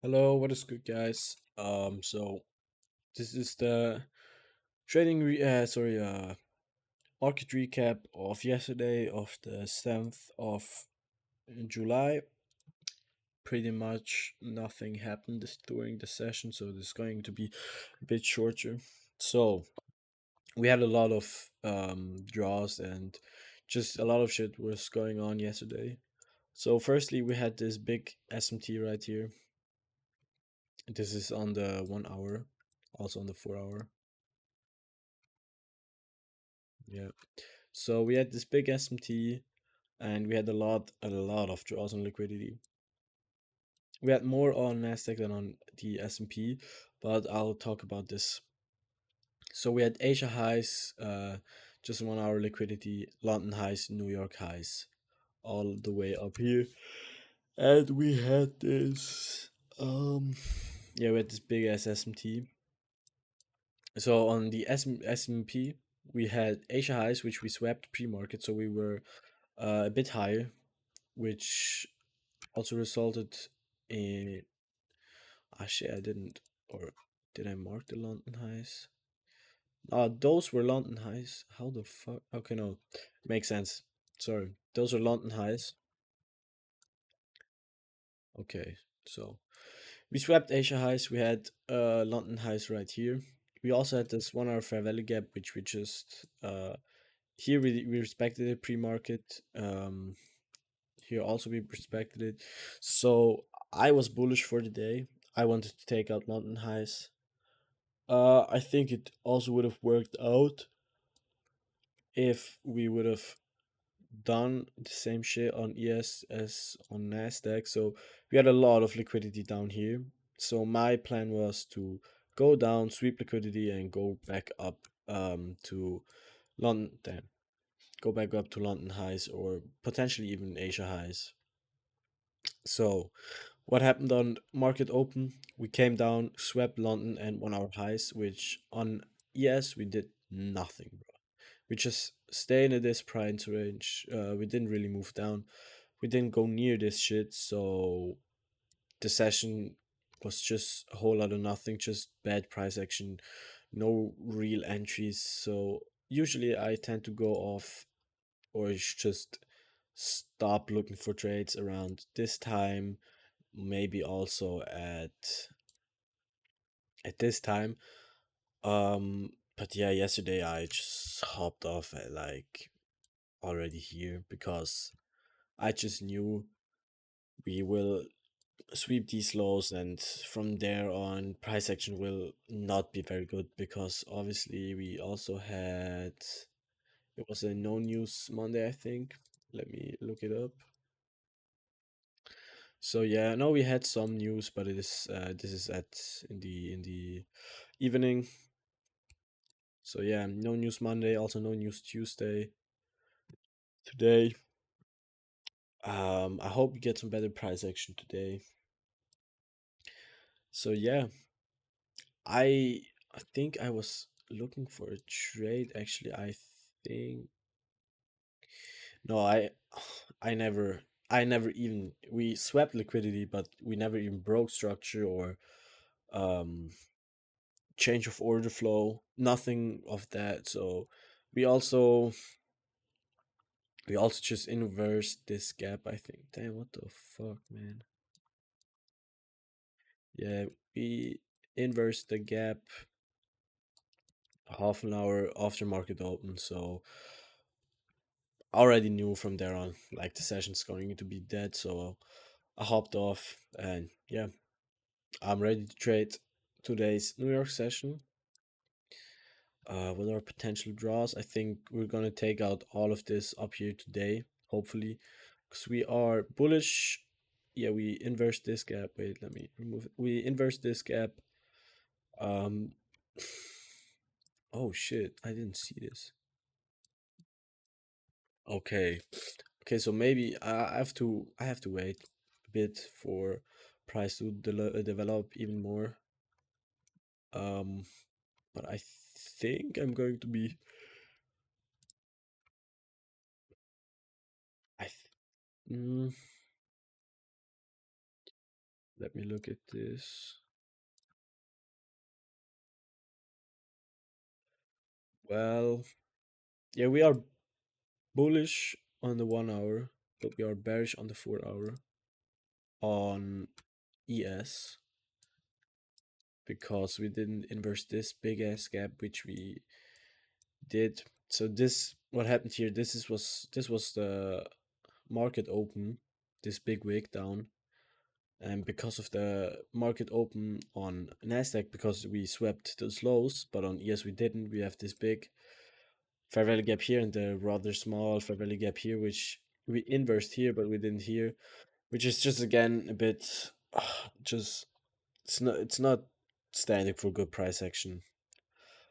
Hello, what is good, guys? So this is the trading market recap of yesterday of the 7th of July. Pretty much nothing happened during the session, so this is going to be a bit shorter. So we had a lot of draws and just a lot of shit was going on yesterday. So firstly, we had this big SMT right here. This is on the 1 hour, also on the 4 hour. Yeah. So we had this big SMT and we had a lot of draws on liquidity. We had more on NASDAQ than on the S&P, but I'll talk about this. So we had Asia highs, just 1 hour liquidity, London highs, New York highs, all the way up here. And we had this we had this big ass SMT. So on the S&P, we had Asia highs, which we swept pre-market, so we were a bit higher, which also resulted in actually I didn't, or did I mark the London highs? Those were London highs. How the fuck? Okay, no, makes sense. Sorry, those are London highs. Okay, so we swept Asia highs. We had London highs right here. We also had this 1 hour fair value gap, which we just here we respected it pre-market. Here also we respected it. So I was bullish for the day. I wanted to take out London highs. I think it also would have worked out if we would have done the same shit on ES as on NASDAQ. So we had a lot of liquidity down here. So my plan was to go down, sweep liquidity, and go back up to London. Damn, go back up to London highs or potentially even Asia highs. So what happened on market open? We came down, swept London and 1 hour highs, which on ES we did nothing, bro. We just stayed in this price range. We didn't really move down. We didn't go near this shit, so the session was just a whole lot of nothing, just bad price action, no real entries. So usually I tend to go off or just stop looking for trades around this time, maybe also at this time. But yeah, yesterday I just hopped off at like already here because I just knew we will sweep these lows, and from there on price action will not be very good because obviously we also had, it was a no news Monday, I think. Let me look it up. So yeah, no, we had some news, but it is this is at in the evening. So yeah, no news Monday, also no news Tuesday. Today, I hope we get some better price action today. So yeah, I I think I was looking for a trade. Actually, I think no, I never even, we swept liquidity, but we never even broke structure or um change of order flow. Nothing of that. So we also we also just inverse this gap, I think. Damn, what the fuck, man. Yeah, we inverse the gap half an hour after market open, so I already knew from there on like the session's going to be dead, so I hopped off and yeah, I'm ready to trade today's New York session. With our potential draws, I think we're gonna take out all of this up here today, hopefully, because we are bullish. Yeah, we inverse this gap. Wait, let me remove it. We inverse this gap. Um, oh shit, I didn't see this. Okay, okay, so maybe I have to wait a bit for price to develop even more. Um, but I think I'm going to be. I th- mm, Let me look at this. Well, yeah, we are bullish on the 1 hour, but we are bearish on the 4 hour on ES because we didn't inverse this big ass gap, which we did. So this, what happened here, this was the market open, this big wick down. And because of the market open on NASDAQ, because we swept those lows, but on ES we didn't, we have this big fair value gap here and the rather small fair value gap here, which we inversed here, but we didn't here, which is just again a bit just it's not standing for good price action.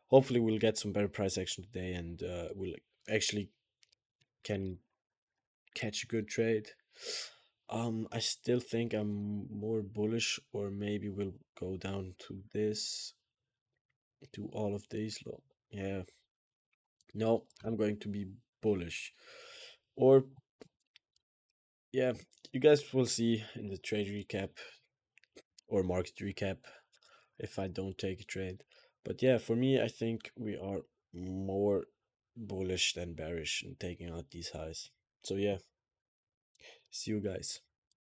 Hopefully we'll get some better price action today and we'll actually can catch a good trade. I still think I'm more bullish, or maybe we'll go down to this, to all of these. Yeah, no, I'm going to be bullish. Or, yeah, you guys will see in the trade recap or market recap if I don't take a trade. But yeah, for me, I think we are more bullish than bearish in taking out these highs. So yeah, see you guys.